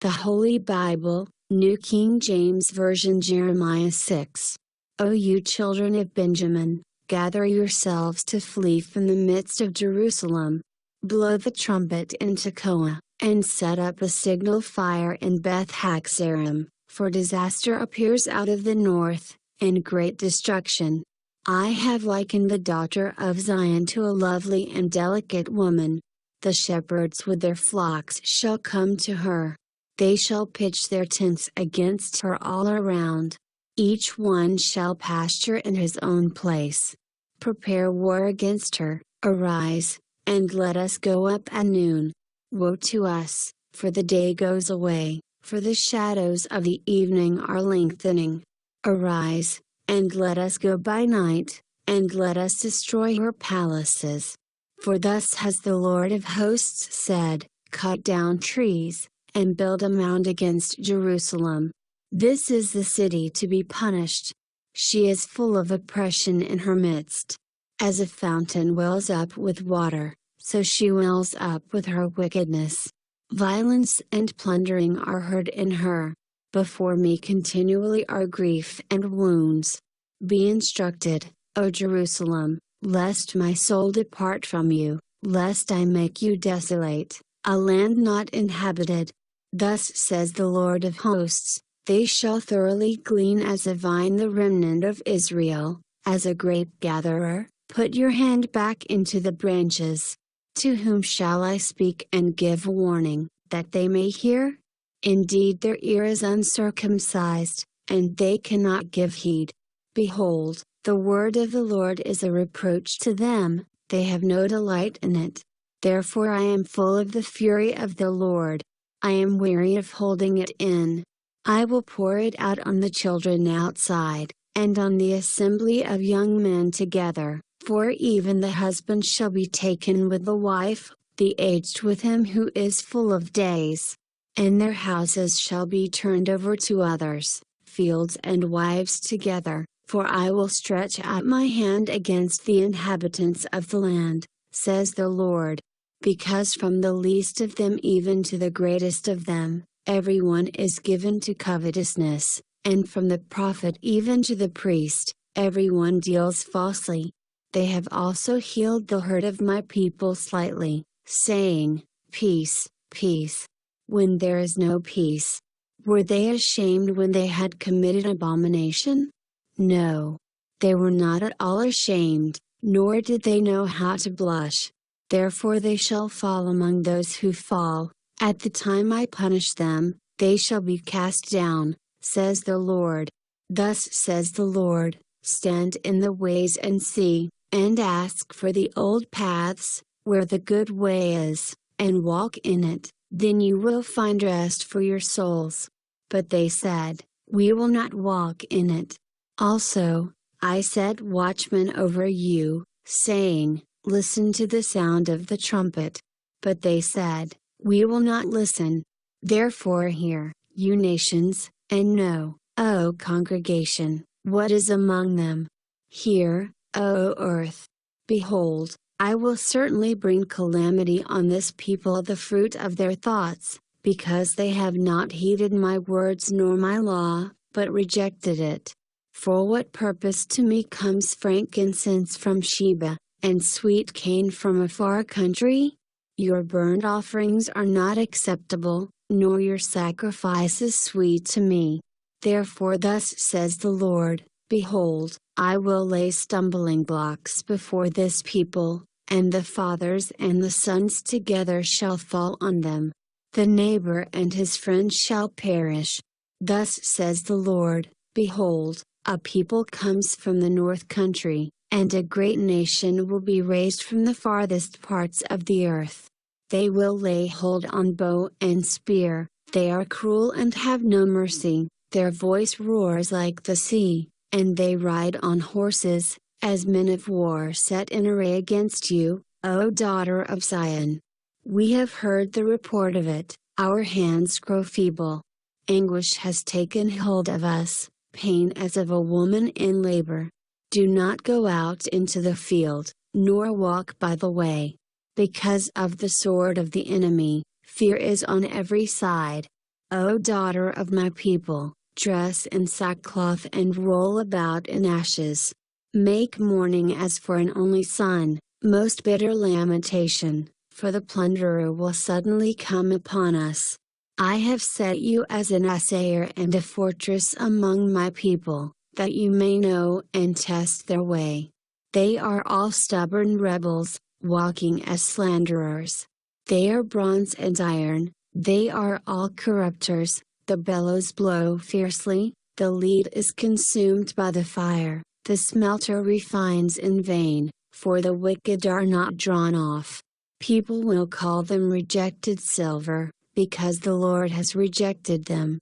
The Holy Bible, New King James Version, Jeremiah 6. O you children of Benjamin, gather yourselves to flee from the midst of Jerusalem. Blow the trumpet in Tekoa, and set up a signal fire in Beth-Haxarim, for disaster appears out of the north, and great destruction. I have likened the daughter of Zion to a lovely and delicate woman. The shepherds with their flocks shall come to her. They shall pitch their tents against her all around. Each one shall pasture in his own place. Prepare war against her, arise, and let us go up at noon. Woe to us, for the day goes away, for the shadows of the evening are lengthening. Arise, and let us go by night, and let us destroy her palaces. For thus has the Lord of hosts said, cut down trees, and build a mound against Jerusalem. This is the city to be punished. She is full of oppression in her midst. As a fountain wells up with water, so she wells up with her wickedness. Violence and plundering are heard in her. Before me continually are grief and wounds. Be instructed, O Jerusalem, lest my soul depart from you, lest I make you desolate, a land not inhabited. Thus says the Lord of hosts, they shall thoroughly glean as a vine the remnant of Israel, as a grape gatherer. Put your hand back into the branches. To whom shall I speak and give warning, that they may hear? Indeed their ear is uncircumcised, and they cannot give heed. Behold, the word of the Lord is a reproach to them, they have no delight in it. Therefore I am full of the fury of the Lord. I am weary of holding it in. I will pour it out on the children outside, and on the assembly of young men together, for even the husband shall be taken with the wife, the aged with him who is full of days. And their houses shall be turned over to others, fields and wives together, for I will stretch out my hand against the inhabitants of the land, says the Lord. Because from the least of them even to the greatest of them, everyone is given to covetousness, and from the prophet even to the priest, everyone deals falsely. They have also healed the hurt of my people slightly, saying, peace, peace. When there is no peace. Were they ashamed when they had committed abomination? No. They were not at all ashamed, nor did they know how to blush. Therefore they shall fall among those who fall. At the time I punish them, they shall be cast down, says the Lord. Thus says the Lord, stand in the ways and see, and ask for the old paths, where the good way is, and walk in it. Then you will find rest for your souls. But they said, we will not walk in it. Also, I set watchmen over you, saying, listen to the sound of the trumpet. But they said, we will not listen. Therefore hear, you nations, and know, O congregation, what is among them. Hear, O earth. Behold, I will certainly bring calamity on this people of the fruit of their thoughts, because they have not heeded my words nor my law, but rejected it. For what purpose to me comes frankincense from Sheba, and sweet cane from a far country? Your burnt offerings are not acceptable, nor your sacrifices sweet to me. Therefore thus says the Lord, behold, I will lay stumbling blocks before this people, and the fathers and the sons together shall fall on them. The neighbor and his friend shall perish. Thus says the Lord, behold, a people comes from the north country, and a great nation will be raised from the farthest parts of the earth. They will lay hold on bow and spear, they are cruel and have no mercy, their voice roars like the sea, and they ride on horses, as men of war set in array against you, O daughter of Zion. We have heard the report of it, our hands grow feeble. Anguish has taken hold of us, pain as of a woman in labor. Do not go out into the field, nor walk by the way. Because of the sword of the enemy, fear is on every side. O daughter of my people, dress in sackcloth and roll about in ashes. Make mourning as for an only son, most bitter lamentation, for the plunderer will suddenly come upon us. I have set you as an assayer and a fortress among my people, that you may know and test their way. They are all stubborn rebels, walking as slanderers. They are bronze and iron, they are all corrupters, the bellows blow fiercely, the lead is consumed by the fire, the smelter refines in vain, for the wicked are not drawn off. People will call them rejected silver, because the Lord has rejected them.